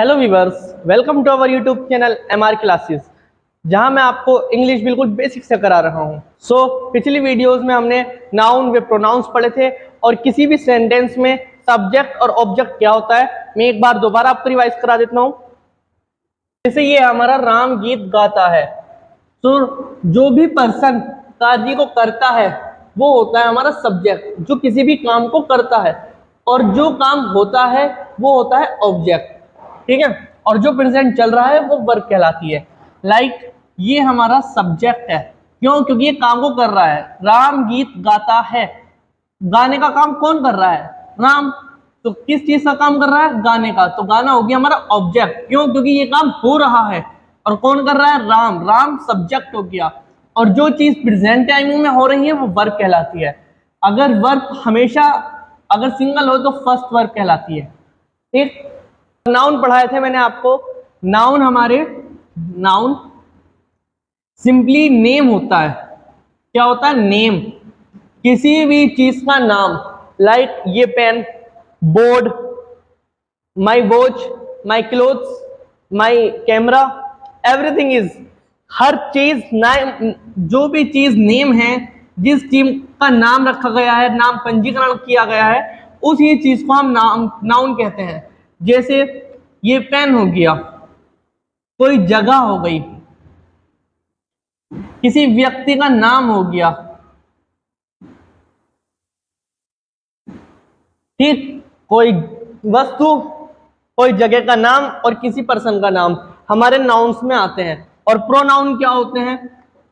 Hello viewers, welcome to our YouTube channel MR classes, जहां मैं आपको इंग्लिश बिल्कुल बेसिक से करा रहा हूं। पिछली वीडियोस में हमने नाउन व प्रोनाउंस पढ़े थे और किसी भी सेंटेंस में सब्जेक्ट और ऑब्जेक्ट क्या होता है मैं एक बार दोबारा आपको रिवाइज करा देता हूं। जैसे ये हमारा राम गीत गाता है, तो जो भी पर्सन कार्य को करता है वो होता है हमारा सब्जेक्ट, जो किसी भी काम को करता है, और जो काम होता है वो होता है ऑब्जेक्ट। ठीक है, और जो प्रेजेंट चल रहा है वो वर्ब कहलाती है। लाइक ये हमारा सब्जेक्ट है, क्यों? क्योंकि ये काम को कर रहा है। राम गीत गाता है, गाने का काम कौन कर रहा है? राम। तो किस चीज का काम कर रहा है? गाने का। तो गाना हो गया हमारा ऑब्जेक्ट, क्यों? क्योंकि ये काम हो रहा है और कौन कर रहा है? राम। राम सब्जेक्ट हो गया, और जो चीज प्रेजेंट टाइम में हो रही है वो वर्ब कहलाती है। अगर वर्ब हमेशा अगर सिंगल हो तो फर्स्ट वर्ब कहलाती है। ठीक, नाउन पढ़ाए थे मैंने आपको। नाउन सिंपली नेम होता है। क्या होता है? नेम। किसी भी चीज का नाम, लाइक ये pen, board, my watch, my clothes, my camera, everything is, हर चीज नाम, जो भी चीज नेम है, जिस चीज का नाम रखा गया है, नाम पंजीकरण किया गया है, उसी चीज को हम नाउन कहते हैं। जैसे ये पेन हो गया, कोई जगह हो गई, किसी व्यक्ति का नाम हो गया। ठीक, कोई वस्तु, कोई जगह का नाम और किसी पर्सन का नाम हमारे नाउन्स में आते हैं। और प्रोनाउन क्या होते हैं?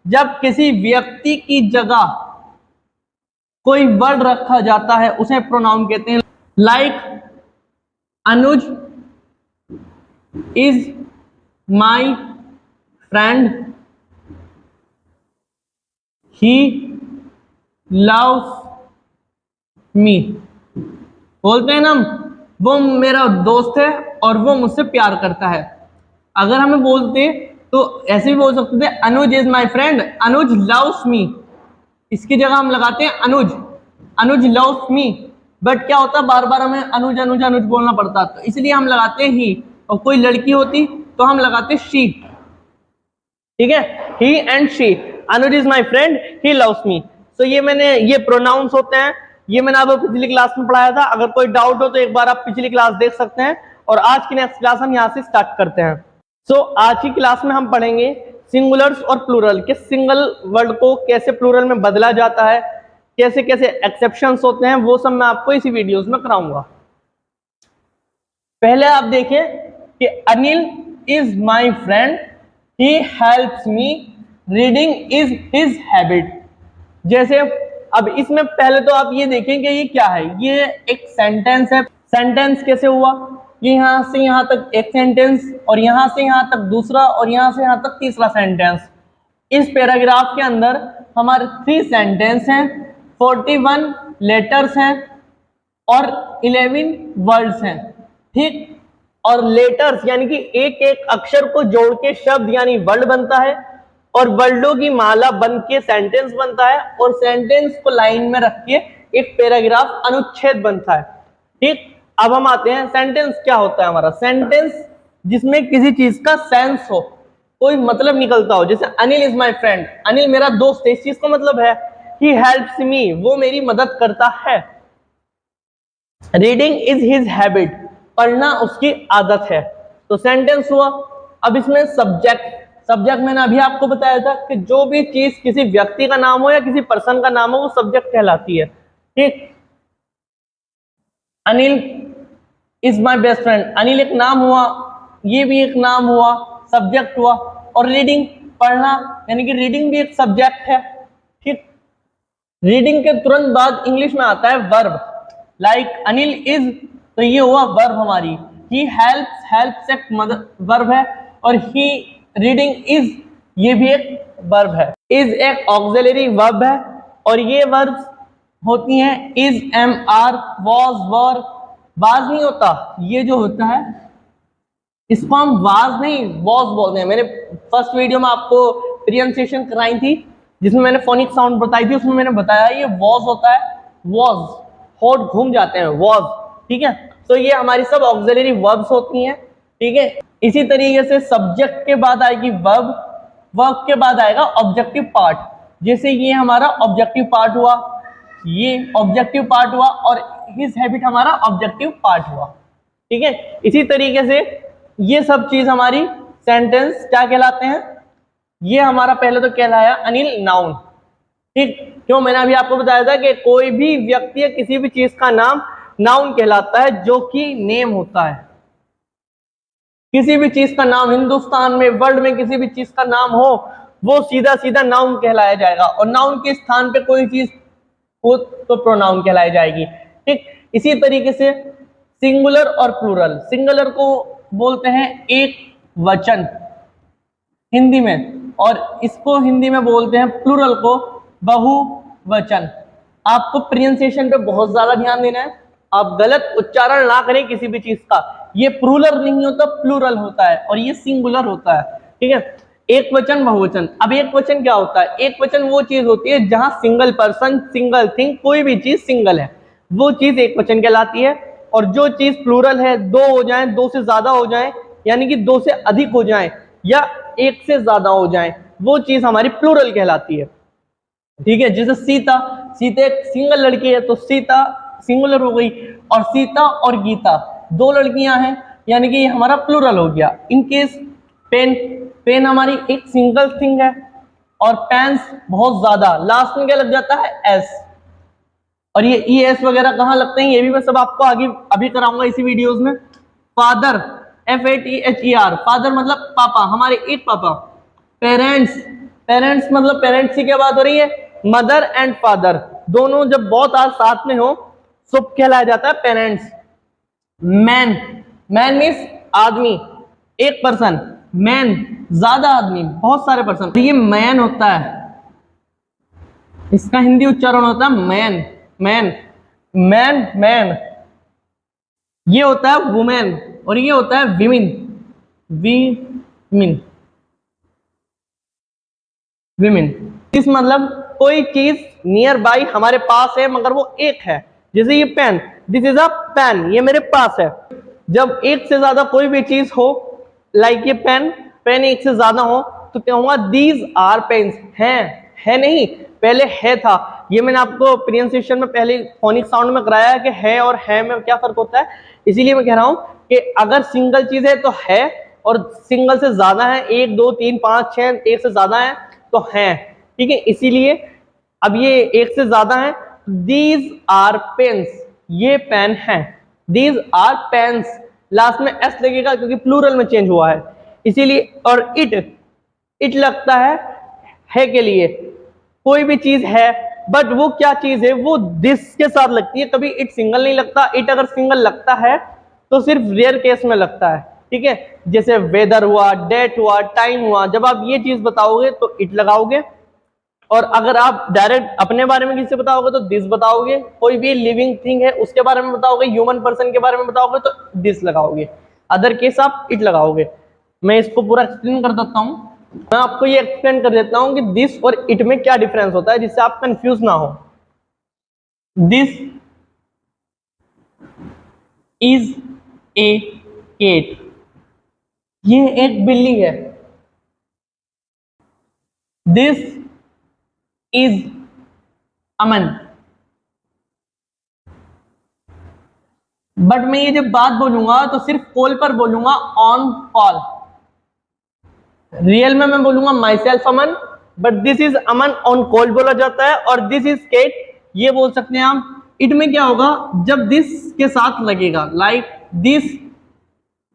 जब किसी व्यक्ति की जगह कोई वर्ड रखा जाता है उसे प्रोनाउन कहते हैं। Like Anuj is my friend, he loves मी। बोलते हैं ना, वो मेरा दोस्त है और वो मुझसे प्यार करता है। अगर हमें बोलते तो ऐसे भी बोल सकते थे, Anuj is my friend, Anuj loves me. इसकी जगह हम लगाते हैं अनुज, अनुज लव्स मी। बट क्या होता, बार बार हमें अनुज अनुज अनुज बोलना पड़ता, तो इसलिए हम लगाते हैं ही। और कोई लड़की होती तो हम लगाते शी। ठीक है, he and she. Anuj is my friend, he loves me. तो ये प्रोनाउंस होते हैं। ये मैंने आपको पिछली क्लास में पढ़ाया था। अगर कोई डाउट हो तो एक बार आप पिछली क्लास देख सकते हैं। और आज की नेक्स्ट क्लास हम यहाँ से स्टार्ट करते हैं। आज की क्लास में हम पढ़ेंगे सिंगुलर्स और प्लूरल के सिंगल वर्ड को कैसे प्लूरल में बदला जाता है, कैसे कैसे एक्सेप्शंस होते हैं, वो सब मैं आपको इसी वीडियोस में कराऊंगा। पहले आप देखें कि Anil is my friend, he helps me, reading is his habit. जैसे अब इसमें पहले तो आप ये देखें कि ये क्या है। ये एक सेंटेंस है। सेंटेंस कैसे हुआ? ये यहां से यहां तक एक सेंटेंस, और यहां से यहां तक दूसरा, और यहां से यहां तक तीसरा सेंटेंस। इस पैराग्राफ के अंदर हमारे 3 सेंटेंस हैं, 41 लेटर्स हैं और 11 वर्ड्स हैं। ठीक, और लेटर्स यानी कि एक एक अक्षर को जोड़ के शब्द यानी वर्ड बनता है, और वर्डों की माला बन के सेंटेंस बनता है, और सेंटेंस को लाइन में रख के एक पैराग्राफ अनुच्छेद बनता है। ठीक, अब हम आते हैं सेंटेंस क्या होता है हमारा। सेंटेंस जिसमें किसी चीज का सेंस हो, कोई मतलब निकलता हो। जैसे Anil is my friend, Anil मेरा दोस्त है, इस चीज का मतलब है। ही हेल्प्स मी, वो मेरी मदद करता है। रीडिंग इज हिज हैबिट, पढ़ना उसकी आदत है। तो सेंटेंस हुआ। अब इसमें सब्जेक्ट मैंने अभी आपको बताया था कि जो भी चीज किसी व्यक्ति का नाम हो या किसी पर्सन का नाम हो वो सब्जेक्ट कहलाती है। ठीक, Anil is my best friend, Anil एक नाम हुआ, ये भी एक नाम हुआ, सब्जेक्ट हुआ। और रीडिंग, पढ़ना, यानी कि रीडिंग भी एक सब्जेक्ट है। ठीक, रीडिंग के तुरंत बाद इंग्लिश में आता है वर्ब। लाइक अनिल इज, तो ये हुआ वर्ब हमारी। ही हेल्प्स एक वर्ब है, और ही रीडिंग इज, ये भी एक वर्ब है। इज एक ऑक्सिलरी वर्ब है, और ये वर्ब्स होती हैं is, am, are, was, were. Was नहीं होता, ये जो होता है इसको हम वाज नहीं वॉज बोलते हैं। मैंने फर्स्ट वीडियो में आपको प्रोनाउंसिएशन कराई थी, जिसमें मैंने फोनिक साउंड बताई थी, उसमें मैंने बताया ये वॉज होता है। वॉज, होठ घूम जाते हैं, वॉज। ठीक है, तो ये हमारी सब ऑक्सिलरी वर्ब्स होती हैं। ठीक है। इसी तरीके से सब्जेक्ट के बाद आएगी वर्ब, वर्ब के बाद आएगा ऑब्जेक्टिव पार्ट। जैसे ये हमारा ऑब्जेक्टिव पार्ट हुआ, ये ऑब्जेक्टिव पार्ट हुआ और हिज हैबिट हमारा ऑब्जेक्टिव पार्ट हुआ। ठीक है। इसी तरीके से ये सब चीज हमारी सेंटेंस क्या कहलाते हैं, ये हमारा पहले तो कहलाया अनिल नाउन। ठीक, क्यों मैंने अभी आपको बताया था कि कोई भी व्यक्ति या किसी भी चीज का नाम नाउन कहलाता है जो कि नेम होता है। किसी भी चीज का नाम हिंदुस्तान में, वर्ल्ड में किसी भी चीज का नाम हो, वो सीधा सीधा नाउन कहलाया जाएगा, और नाउन के स्थान पे कोई चीज हो तो प्रोनाउन कहलाई जाएगी। ठीक, इसी तरीके से सिंगुलर और प्लूरल, सिंगुलर को बोलते हैं एक वचन हिंदी में, और इसको हिंदी में बोलते हैं प्लूरल को बहुवचन। आपको प्रोनाउंसिएशन पे बहुत ज्यादा ध्यान देना है, आप गलत उच्चारण ना करें किसी भी चीज का। ये प्लूरल नहीं होता, प्लूरल होता है, और ये सिंगुलर होता है। ठीक है, एक वचन बहुवचन। अब एक वचन क्या होता है, एक वचन वो चीज होती है जहां सिंगल पर्सन, सिंगल थिंग, कोई भी चीज सिंगल है, वो चीज एक वचन कहलाती है। और जो चीज प्लूरल है, दो हो जाए, दो से ज्यादा हो जाए, यानी कि दो से अधिक हो जाए या एक से ज्यादा हो जाए, वो चीज हमारी प्लूरल कहलाती है। ठीक है, जैसे सीता, सीता एक सिंगल लड़की है तो सीता सिंगुलर हो गई, और सीता और गीता दो लड़कियां हैं, यानी कि ये हमारा प्लूरल हो गया। इन केस पेन, पेन हमारी एक सिंगल थिंग है, और पेन्स बहुत ज्यादा, लास्ट में क्या लग जाता है, एस। और ये ई एस वगैरह कहाँ लगते हैं, ये भी मैं सब आपको आगे अभी कराऊंगा इसी वीडियोस में। फादर, FATHER, फादर मतलब पापा, हमारे एक पापा। पेरेंट्स, पेरेंट्स मतलब पेरेंट्स की क्या बात हो रही है, मदर एंड फादर दोनों जब बहुत आज साथ में हो तो कहलाया जाता है पेरेंट्स। मैन, मैन मीन्स आदमी, एक पर्सन, मैन ज्यादा आदमी, बहुत सारे पर्सन, तो ये मैन होता है, इसका हिंदी उच्चारण होता है मैन, मैन, मैन, मैन। ये होता है वुमेन, और ये होता है विमेन, विमेन, विमेन। इस मतलब कोई चीज नियर बाई हमारे पास है मगर वो एक है। जैसे ये pen, this is a pen, ये मेरे पास है। जब एक से ज्यादा कोई भी चीज हो, लाइक ये पेन, पेन एक से ज्यादा हो, तो क्या हुआ, दीज आर पेन्स, हैं, है नहीं, पहले है था। ये मैंने आपको प्रोनाउंसिएशन में पहले फोनिक साउंड में कराया है कि है और है में क्या फर्क होता है। इसीलिए मैं कह रहा हूं कि अगर सिंगल चीज है तो है, और सिंगल से ज्यादा है, एक दो तीन पांच छह, एक से ज्यादा है तो है। ठीक है, इसीलिए अब ये एक से ज्यादा है, दीज आर पेन्स, ये पेन है, दीज आर पेन्स, लास्ट में एस लगेगा क्योंकि प्लूरल में चेंज हुआ है इसीलिए। और इट, इट लगता है के लिए, कोई भी चीज है बट वो क्या चीज है, वो दिस के साथ लगती है, कभी इट सिंगल नहीं लगता। इट अगर सिंगल लगता है तो सिर्फ रेयर केस में लगता है। ठीक है, जैसे वेदर हुआ, डेट हुआ, टाइम हुआ, जब आप ये चीज बताओगे तो इट लगाओगे, और अगर आप डायरेक्ट अपने बारे में किसी से बताओगे तो दिस बताओगे, कोई भी लिविंग थिंग है उसके बारे में बताओगे, ह्यूमन पर्सन के बारे में बताओगे तो दिस लगाओगे, अदर केस आप इट लगाओगे। मैं इसको पूरा एक्सप्लेन कर देता हूं, मैं आपको ये एक्सप्लेन कर देता हूं कि दिस और इट में क्या डिफरेंस होता है, जिससे आप कंफ्यूज ना हो। दिस इज ए केट, ये एक बिल्ली है। This is Aman. बट मैं ये जब बात बोलूंगा तो सिर्फ कॉल पर बोलूंगा, ऑन कॉल। रियल में मैं बोलूंगा my self Aman, but this is Aman on call बोला जाता है। और दिस इज केट ये बोल सकते हैं आप। इट में क्या होगा, जब दिस के साथ लगेगा, like this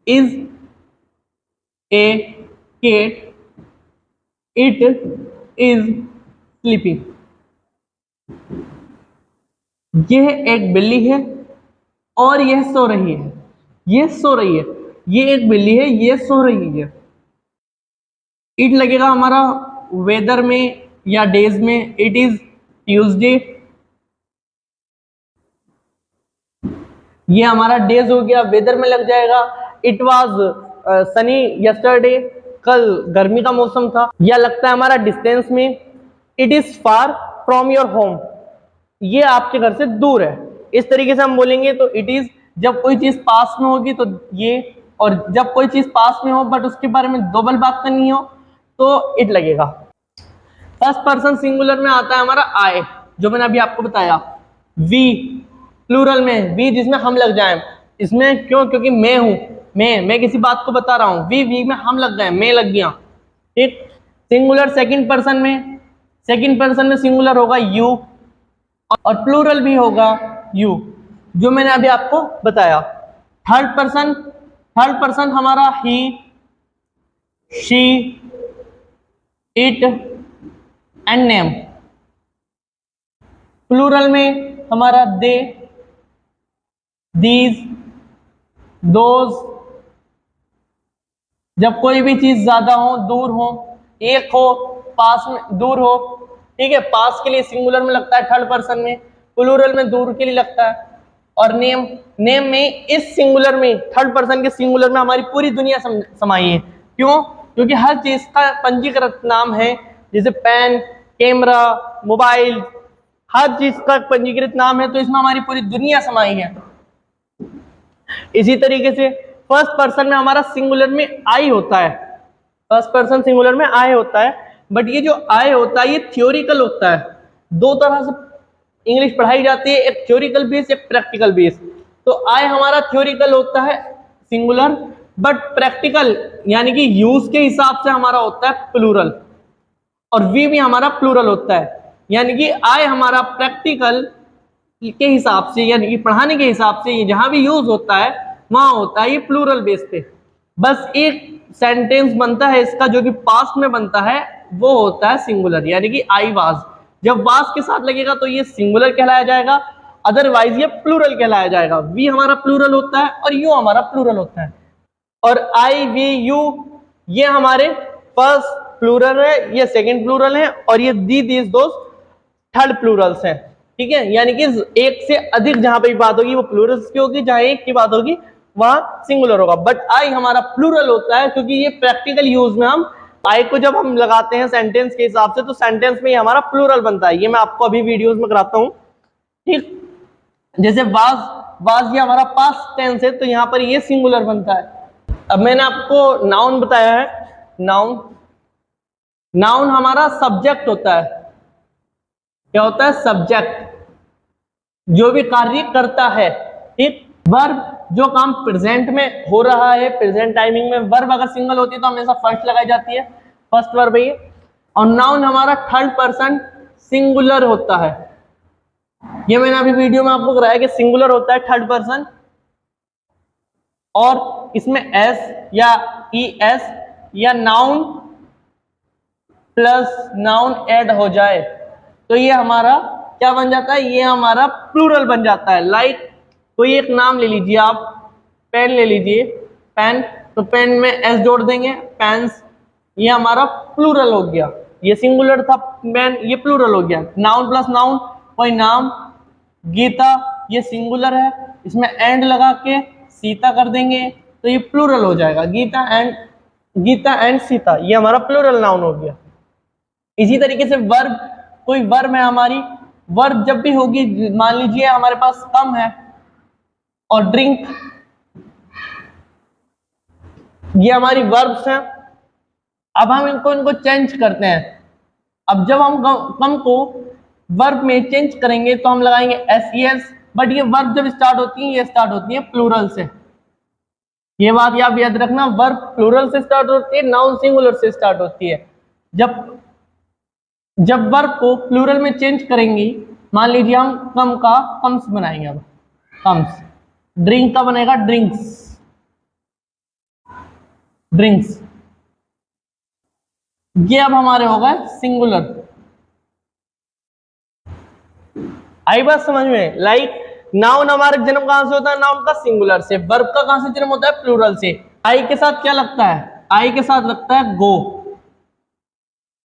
is a cat, it is sleeping. यह एक बिल्ली है और यह सो रही है, यह सो रही है, ये एक बिल्ली है, यह सो रही है। इट लगेगा हमारा वेदर में या डेज में, इट इज ट्यूसडे, ये हमारा डेज हो गया, वेदर में लग जाएगा। इट वाज सनी यस्टरडे, कल गर्मी का मौसम था। या लगता है हमारा डिस्टेंस में, it is far from your home, ये आपके घर से दूर है। इस तरीके से हम बोलेंगे तो इट इज, जब कोई चीज पास में होगी तो ये और जब कोई चीज पास में हो बट उसके बारे में डबल बात करनी हो तो इट लगेगा। फर्स्ट पर्सन सिंगुलर में आता है हमारा आई, जो मैंने अभी आपको बताया। वी प्लूरल में, वी जिसमें हम लग जाए, इसमें क्यों? क्योंकि मैं हूं, मैं किसी बात को बता रहा हूं। वी में हम लग गए, मैं लग गया, ठीक। सिंगुलर सेकंड पर्सन में सिंगुलर होगा यू और प्लूरल भी होगा यू, जो मैंने अभी आपको बताया। थर्ड पर्सन हमारा he, she, it and name. Plural में हमारा दे, दीज, दोज। जब कोई भी चीज ज्यादा हो, दूर हो, एक हो, पास में, दूर हो, ठीक है, पास के लिए सिंगुलर में लगता है थर्ड पर्सन में, प्लूरल में दूर के लिए लगता है। और नेम में इस सिंगुलर में, थर्ड पर्सन के सिंगुलर में हमारी पूरी दुनिया समाई है। क्यों? क्योंकि हर चीज का पंजीकृत नाम है, जैसे पेन, कैमरा, मोबाइल, हर चीज का पंजीकृत नाम है, तो इसमें हमारी पूरी दुनिया समाई है। इसी तरीके से फर्स्ट पर्सन में हमारा सिंगुलर में आई होता है, फर्स्ट पर्सन सिंगुलर में आई होता है, बट ये जो आई होता है ये थ्योरिकल होता है। दो तरह से इंग्लिश पढ़ाई जाती है, एक थ्योरिकल बेस, एक प्रैक्टिकल बेस। तो आई हमारा थ्योरिकल होता है सिंगुलर, बट प्रैक्टिकल यानी कि यूज के हिसाब से हमारा होता है प्लूरल। और वी भी हमारा प्लूरल होता है, यानी कि आई हमारा प्रैक्टिकल के हिसाब से, यानी कि पढ़ाने के हिसाब से जहां भी यूज होता है वहां होता है ये प्लूरल बेस पे। बस एक सेंटेंस बनता है इसका जो कि पास्ट में बनता है, वो होता है सिंगुलर, यानी कि आई वाज। जब वाज के साथ लगेगा तो ये सिंगुलर कहलाया जाएगा, अदरवाइज ये प्लूरल कहलाया जाएगा। वी हमारा प्लूरल होता है और यू हमारा प्लूरल होता है। और आई, वी, यू ये हमारे फर्स्ट प्लूरल है, ये सेकंड प्लूरल है, और ये दी, दीज, दोज थर्ड प्लूरल्स हैं, ठीक है। यानी कि एक से अधिक जहां पे भी बात होगी वो प्लूरल्स की होगी, जहां एक की बात होगी वहां सिंगुलर होगा। बट आई हमारा प्लूरल होता है, क्योंकि ये प्रैक्टिकल यूज में हम आई को जब हम लगाते हैं सेंटेंस के हिसाब से, तो सेंटेंस में ही हमारा प्लूरल बनता है। ये मैं आपको अभी वीडियोस में कराता हूं, ठीक। जैसे वाज ये हमारा पास्ट टेंस है, तो यहाँ पर ये सिंगुलर बनता है। अब मैंने आपको नाउन बताया है, नाउन हमारा सब्जेक्ट होता है। क्या होता है? सब्जेक्ट, जो भी कार्य करता है, ठीक। वर्ब, जो काम प्रेजेंट में हो रहा है, प्रेजेंट टाइमिंग में वर्ब अगर सिंगल होती है तो हमेशा फर्स्ट लगाई जाती है, फर्स्ट वर्ब है ये। और नाउन हमारा थर्ड पर्सन सिंगुलर होता है। ये मैंने अभी वीडियो में आपको कराया कि सिंगुलर होता है थर्ड पर्सन, और इसमें एस या ई एस या नाउन प्लस नाउन ऐड हो जाए तो ये हमारा क्या बन जाता है? ये हमारा प्लूरल बन जाता है। लाइक कोई एक नाम ले लीजिए, आप पेन ले लीजिए, पेन, तो पेन में एस जोड़ देंगे, पेन्स, ये हमारा प्लूरल हो गया। ये सिंगुलर था पेन, ये प्लूरल हो गया। नाउन प्लस नाउन, कोई नाम, गीता ये सिंगुलर है, इसमें एंड लगा के सीता कर देंगे तो ये प्लूरल हो जाएगा। गीता एंड सीता, ये हमारा प्लूरल नाउन हो गया। इसी तरीके से वर्ब, कोई वर्ब है हमारी, वर्ब जब भी होगी, मान लीजिए हमारे पास कम है और ड्रिंक, ये हमारी वर्ब्स हैं। अब हम इनको चेंज करते हैं। अब जब हम कम को वर्ब में चेंज करेंगे तो हम लगाएंगे एस, बट ये वर्ब जब स्टार्ट होती है, ये स्टार्ट होती है प्लूरल से। ये बात आप याद रखना, वर्ब प्लूरल से स्टार्ट होती है, नाउन सिंगुलर से स्टार्ट होती है। जब वर्ब को प्लूरल में चेंज करेंगी, मान लीजिए हम कम का कम्स बनाएंगे, अब कम्स, ड्रिंक का बनेगा ड्रिंक्स, ये अब हमारे हो गए सिंगुलर। आई बात समझ में? लाइक नाउन हमारा जन्म कहां से होता है? नाउन का सिंगुलर से। वर्ब का कहां से जन्म होता है? प्लूरल से। आई के साथ क्या लगता है? आई के साथ लगता है go,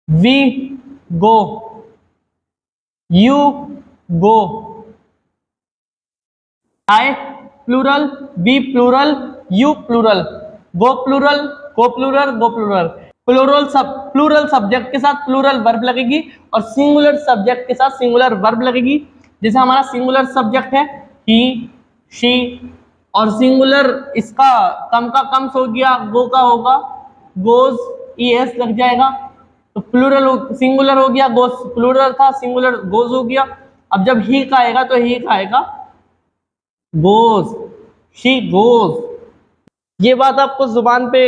we go, you go. I plural, we plural, you plural, go plural, को plural, go plural. Plural subject के साथ प्लूरल वर्ब लगेगी और सिंगुलर सब्जेक्ट के साथ सिंगुलर वर्ब लगेगी। जैसे हमारा सिंगुलर सब्जेक्ट है ही, शी और सिंगुलर इसका कम का कम हो गया, गो का होगा गोज, ES लग जाएगा। तो प्लूरल सिंगुलर हो गया, गोज प्लूरल था, सिंगुलर गोज हो गया। अब जब ही का आएगा तो ही का आएगा गोज, शी गोज। ये बात आपको जुबान पे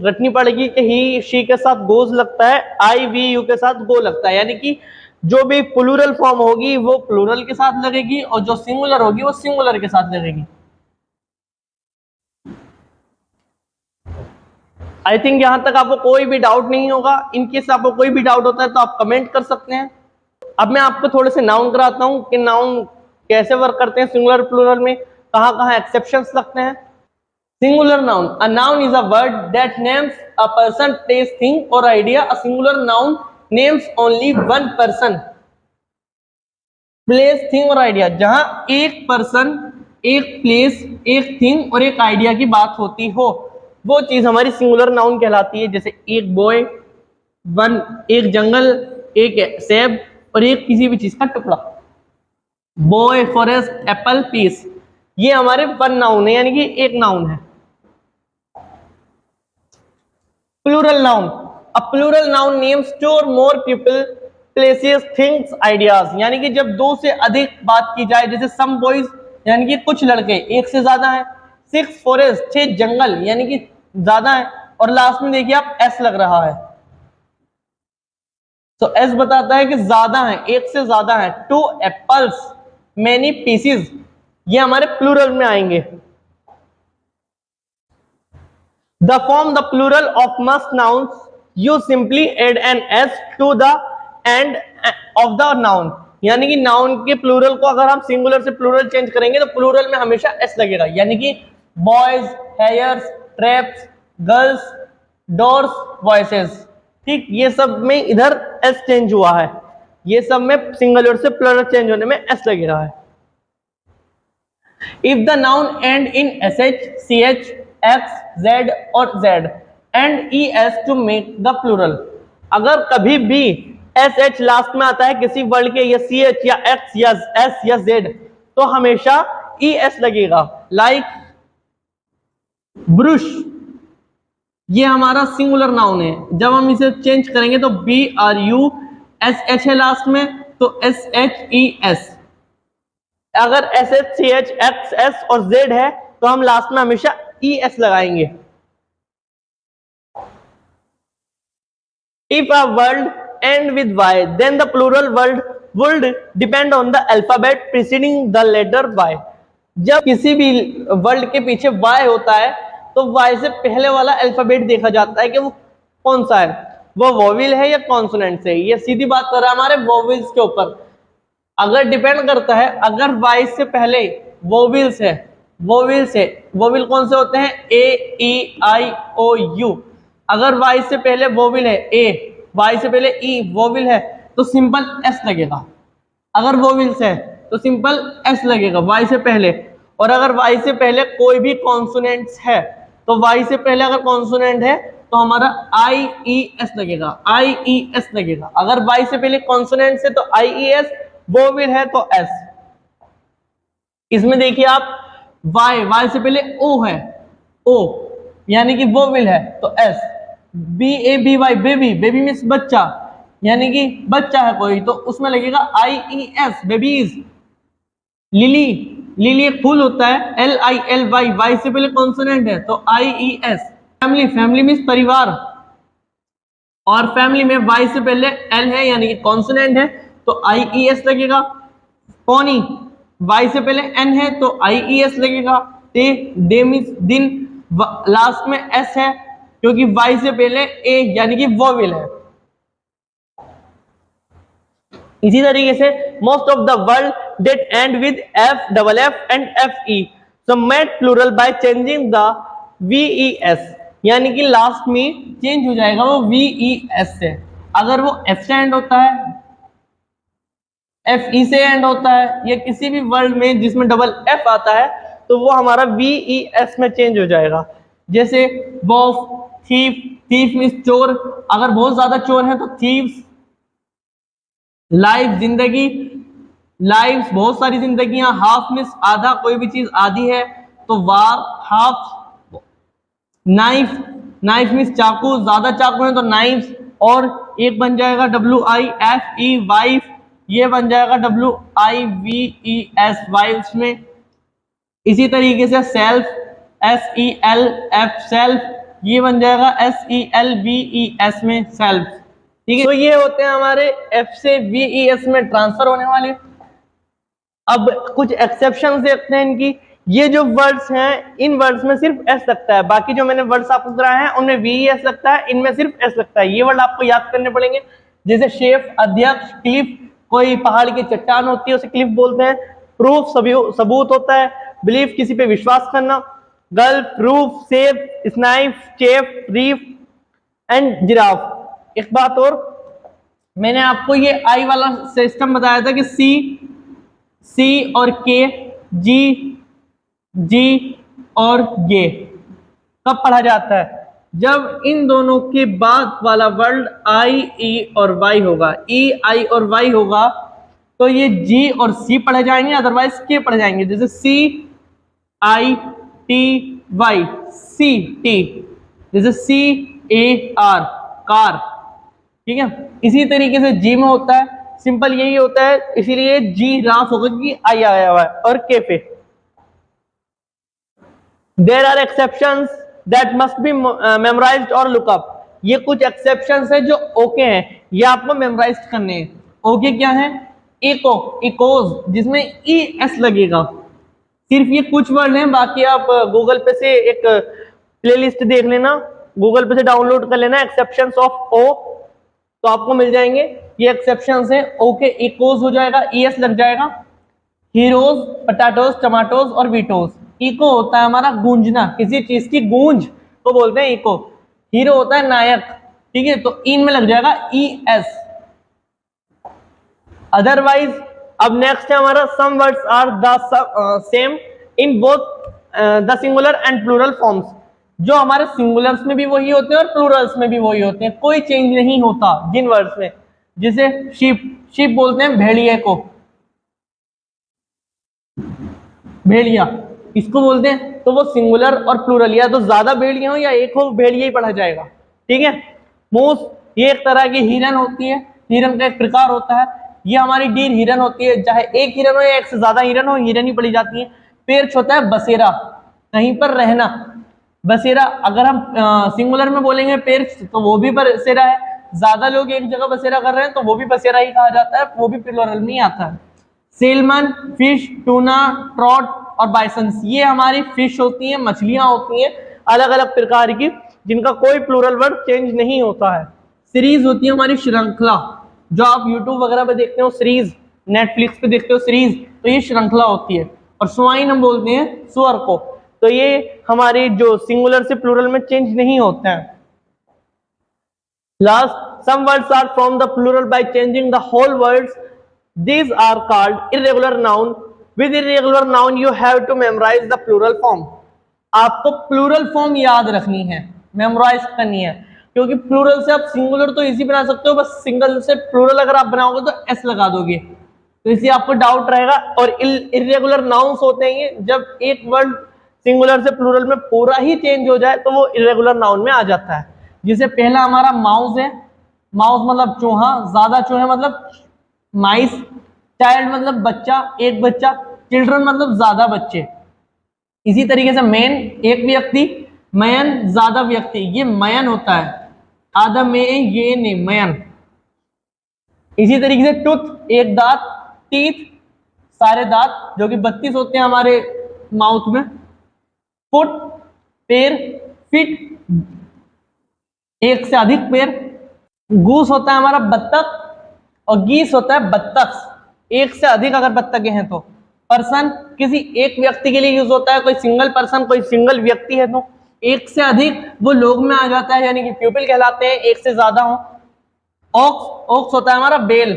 रटनी पड़ेगी कि ही शी के साथ गोज लगता है, आई वी यू के साथ गो लगता है, यानी कि जो भी प्लूरल फॉर्म होगी वो प्लूरल के साथ लगेगी और जो सिंगुलर होगी वो सिंगुलर के साथ लगेगी। आई थिंक यहां तक आपको कोई भी डाउट नहीं होगा। इनकेस आपको कोई भी डाउट होता है तो आप कमेंट कर सकते हैं। अब मैं आपको थोड़े से नाउन कराता हूं कि नाउन कैसे वर्क करते हैं सिंगुलर प्लूरल में, कहां कहां एक्सेप्शंस लगते हैं। Singular noun. A noun is a word that names a person, place, thing or idea. A singular noun names only one person, place, thing और idea. जहां एक पर्सन, एक प्लेस, एक थिंग और एक आइडिया की बात होती हो, वो चीज हमारी सिंगुलर नाउन कहलाती है। जैसे एक बॉय, वन एक जंगल, एक सेब और एक किसी भी चीज का टुकड़ा। बॉय, फॉरेस्ट, एप्पल, पीस, ये हमारे वन नाउन है, यानी कि एक नाउन है। Plural noun, a plural noun names two or more people, places, things, ideas, यानी कि जब दो से अधिक बात की जाए, जैसे सम बॉयज यानी कि कुछ लड़के, एक से ज्यादा है, 6 फॉरेस्ट 6 जंगल यानी कि ज्यादा है, और लास्ट में देखिए आप एस लग रहा है, तो एस बताता है कि ज्यादा है, एक से ज्यादा है। 2 एप्पल्स, मेनी पीसेस, ये हमारे प्लूरल में आएंगे। The form the plural of most nouns, you simply add an s to the end of the noun, यानी कि नाउन के प्लूरल को अगर हम सिंगुलर से प्लूरल चेंज करेंगे तो प्लूरल में हमेशा s लगेगा, यानी कि boys, hairs, traps, girls, doors, voices, ठीक, ये सब में इधर s चेंज हुआ है, ये सब में सिंगुलर से प्लूरल चेंज होने में s लग रहा है। If the noun end in sh, ch, x, z और z and es to make the plural, अगर कभी भी sh लास्ट में आता है किसी वर्ड के, या ch या x या s या z, तो हमेशा es लगेगा। लाइक ब्रुश, ये हमारा सिंगुलर नाउन है, जब हम इसे चेंज करेंगे तो BRU, sh है लास्ट में तो SHES। अगर SH, CH, X, S और Z है तो हम लास्ट में हमेशा ES लगाएंगे। If a word end with Y, then the plural word would depend on the alphabet preceding the letter Y. जब किसी भी वर्ड के पीछे Y होता है तो Y से पहले वाला अल्फाबेट देखा जाता है कि वो कौन सा है, वो वोवेल है या कॉन्सोनेंट है। ये सीधी बात कर रहा है हमारे वोवेल्स के ऊपर। अगर डिपेंड करता है, अगर वाई से पहले वोवेल्स है, वोवेल कौन से होते हैं, ए, ई, आई, ओ, यू। अगर वाई से पहले वोवेल है ए, वाई से पहले ई वोवेल है तो सिंपल एस लगेगा। अगर वोवेल्स है तो सिंपल एस लगेगा वाई से पहले। और अगर वाई से पहले कोई भी कॉन्सोनेंट्स है तो वाई से पहले अगर कॉन्सोनेंट है तो हमारा आई ई एस लगेगा, आई ई एस लगेगा। अगर वाई से पहले कॉन्सोनेंट्स है तो आई ई एस, वोवेल है तो एस। इसमें देखिए आप वाई से पहले ओ है, ओ यानी कि वोवेल है तो एस। BABY, बेबी मीन्स बच्चा, यानी कि बच्चा है कोई तो उसमें लगेगा IES, बेबीज। लिली एक फूल होता है, LILY, वाई से पहले कॉन्सोनेंट है तो IES। फैमिली मीन्स परिवार, और फैमिली में वाई से पहले L है यानी कि कॉन्सोनेंट है तो IES लगेगा। पोनी, वाई से पहले N है तो IES लगेगा। डे मीन्स दिन, लास्ट में S है क्योंकि वाई से पहले ए यानी कि वोवेल है। इसी तरीके से most of the word that end with F, double F and FE, so made plural by changing the VES, यानी कि लास्ट में चेंज हो जाएगा वो VES से। अगर वो F से एंड होता है, FE से एंड होता है, या किसी भी वर्ड में जिसमें डबल F आता है तो वो हमारा VES में चेंज हो जाएगा। जैसे वॉफ, थीफ मीन्स चोर, अगर बहुत ज्यादा चोर है तो थीव्स। लाइफ, जिंदगी, लाइव्स बहुत सारी जिंदगियां। हाफ मीन्स आधा, कोई भी चीज आधी है तो वार, हाफ, नाइफ, नाइफ मीन्स चाकू, ज्यादा चाकू है तो नाइफ्स, और एक बन जाएगा WIFE वाइफ, ये बन जाएगा WIVES वाइफ्स में। इसी तरीके से सेल्फ, SELF सेल्फ, ये बन जाएगा SELVES में सेल्फ। ठीक है, तो ये होते हैं हमारे F से VES में ट्रांसफर होने वाले। अब कुछ एक्सेप्शन देखते हैं इनकी। ये जो वर्ड्स हैं, इन वर्ड्स में सिर्फ S लगता है, बाकी जो मैंने वर्ड्स आपको कराए हैं उनमें VES लगता है, इनमें सिर्फ S लगता है। ये वर्ड आपको याद करने पड़ेंगे, जैसे शेफ, अध्यक्ष, क्लिफ, कोई पहाड़ की चट्टान होती है उसे क्लिफ बोलते हैं। प्रूफ सबूत होता है, बिलीव किसी पे विश्वास करना, gulf, roof, safe, knife, chef, reef and giraffe. एक बात और, मैंने आपको ये आई वाला सिस्टम बताया था कि सी और के, जी और ये कब पढ़ा जाता है? जब इन दोनों के बाद वाला वर्ड आई, ई और वाई होगा। ई, आई और वाई होगा तो ये जी और सी पढ़े जाएंगे, अदरवाइज के पढ़े जाएंगे। जैसे CITY, सी टी, जैसे CAR, कार। ठीक है, इसी तरीके से जी में होता है, सिंपल यही होता है, इसीलिए जी राफ होगा कि आई आया हुआ है, और के पे। There are exceptions that must be memorised और लुकअप। ये कुछ एक्सेप्शंस है जो ओके हैं, ये आपको मेमोराइज करने हैं। ओके क्या है? इको, इकोज, जिसमें ES लगेगा। सिर्फ ये कुछ वर्ड हैं, बाकी आप गूगल पे से एक प्लेलिस्ट देख लेना, गूगल पे से डाउनलोड कर लेना, एक्सेप्शंस ऑफ ओ, तो आपको मिल जाएंगे। ये एक्सेप्शंस हैं। ओके, इकोज हो जाएगा, ES लग जाएगा। हीरोज, पटाटोज, टमाटोज और वीटोज। इको होता है हमारा गूंजना, किसी चीज की गूंज को बोलते हैं इको। हीरो होता है नायक, ठीक है, तो इन में लग जाएगा ES। अदरवाइज, अब नेक्स्ट है हमारा some words are the same in both the singular and plural forms. जो हमारे सिंगुलर्स में भी वही होते हैं और प्लूरल्स में भी वही होते हैं, कोई चेंज नहीं होता जिन वर्ड्स में। जैसे शिप, शिप बोलते हैं भेड़िए को, भेड़िया इसको बोलते हैं, तो वो सिंगुलर और प्लूरल, या तो ज्यादा भेड़िया हो या एक हो, भेड़िया ही पढ़ा जाएगा। ठीक है। मूस, ये एक तरह की हिरन होती है, हिरन का एक प्रकार होता है। ये हमारी डीर हिरन होती है, चाहे एक हिरन हो या एक से ज्यादा हिरन हो, हिरन ही पढ़ी जाती है। पेर्च होता है बसेरा, कहीं पर रहना, बसेरा। अगर हम सिंगुलर में बोलेंगे पेर्च तो वो भी बसेरा है, ज्यादा लोग एक जगह बसेरा कर रहे हैं तो वो भी बसेरा ही कहा जाता है, वो भी प्लूरल में ही आता है। सेलमन, फिश, टूना, ट्रॉट और बाइसन्स, ये हमारी फिश होती हैं, मछलियां होती हैं अलग अलग प्रकार की, जिनका कोई प्लूरल वर्ड चेंज नहीं होता है। सीरीज होती है हमारी श्रृंखला, जो आप यूट्यूब वगैरह पे देखते हो सीरीज, नेटफ्लिक्स पे देखते हो सीरीज, तो ये श्रृंखला होती है। और स्वाइन हम बोलते हैं सुअर को, तो ये हमारी जो सिंगुलर से प्लूरल में चेंज नहीं होते हैं। Last, some words are from the plural by changing the whole words, these are called irregular noun. With irregular noun you have to memorize the plural form. आपको प्लूरल फॉर्म याद रखनी है, memorise करनी है, क्योंकि प्लूरल से आप singular तो इजी बना सकते हो, बस सिंगल से प्लूरल अगर आप बनाओगे तो S लगा दोगे, तो इसलिए आपको डाउट रहेगा। और इरेगुलर नाउन्स होते हैं ये, जब एक वर्ड सिंगुलर से प्लूरल में पूरा ही चेंज हो जाए तो वो इरेगुलर नाउन में आ जाता है। जैसे पहला हमारा माउस है, माउस मतलब चूहा, ज्यादा चूहे मतलब माइस, चाइल्ड मतलब बच्चा, एक बच्चा, चिल्ड्रन मतलब ज्यादा बच्चे। इसी तरीके से मैन, एक व्यक्ति, मयन ज्यादा व्यक्ति, ये मयन होता है, आधा में ये नहीं मयन। इसी तरीके से टूथ, एक दांत, टीथ सारे दांत जो कि 32 होते हैं हमारे माउथ में। फुट, पैर, फिट एक से अधिक पैर। गूस होता है हमारा बत्तख, और गीस होता है बत्तख, एक से अधिक अगर बत्तखें हैं तो। पर्सन किसी एक व्यक्ति के लिए यूज होता है, कोई सिंगल पर्सन, कोई सिंगल व्यक्ति है तो। एक से अधिक वो लोग में आ जाता है, यानी कि प्यूपिल कहलाते हैं, एक से ज्यादा हो। ऑक्स, ऑक्स होता है हमारा बेल,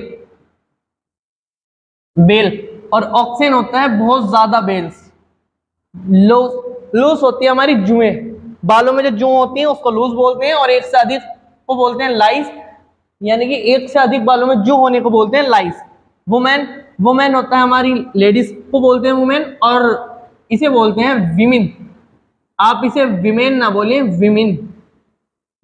बेल, और ऑक्सेन होता है बहुत ज्यादा बेल्स। लूस होती है हमारी जुएं, बालों में जो जुएं होती हैं उसको लूज बोलते हैं, और एक से अधिक को बोलते हैं लाइस, यानी कि एक से अधिक बालों में जू होने को बोलते हैं लाइस। वुमेन, वुमेन होता है हमारी लेडीज को बोलते हैं वुमेन, और इसे बोलते हैं विमिन। आप इसे विमेन ना बोलिए, विमिन।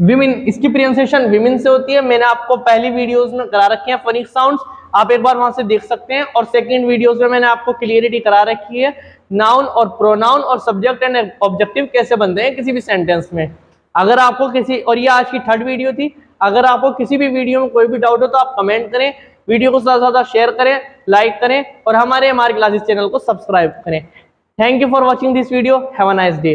विमिन, इसकी प्रोनाउंसिएशन विमिन से होती है। मैंने आपको पहली वीडियोस में करा रखे हैं फोनिक साउंड्स, आप एक बार वहां से देख सकते हैं। और सेकंड वीडियोस में मैंने आपको क्लियरिटी करा रखी है नाउन और प्रोनाउन और सब्जेक्ट एंड ऑब्जेक्टिव कैसे बनते हैं किसी भी सेंटेंस में। अगर आपको किसी, और ये आज की थर्ड वीडियो थी, अगर आपको किसी भी वीडियो में कोई भी डाउट हो तो आप कमेंट करें, वीडियो को ज़्यादा से ज़्यादा शेयर करें, लाइक करें और हमारे MR क्लासेस चैनल को सब्सक्राइब करें। Thank you for watching this video. Have a nice day.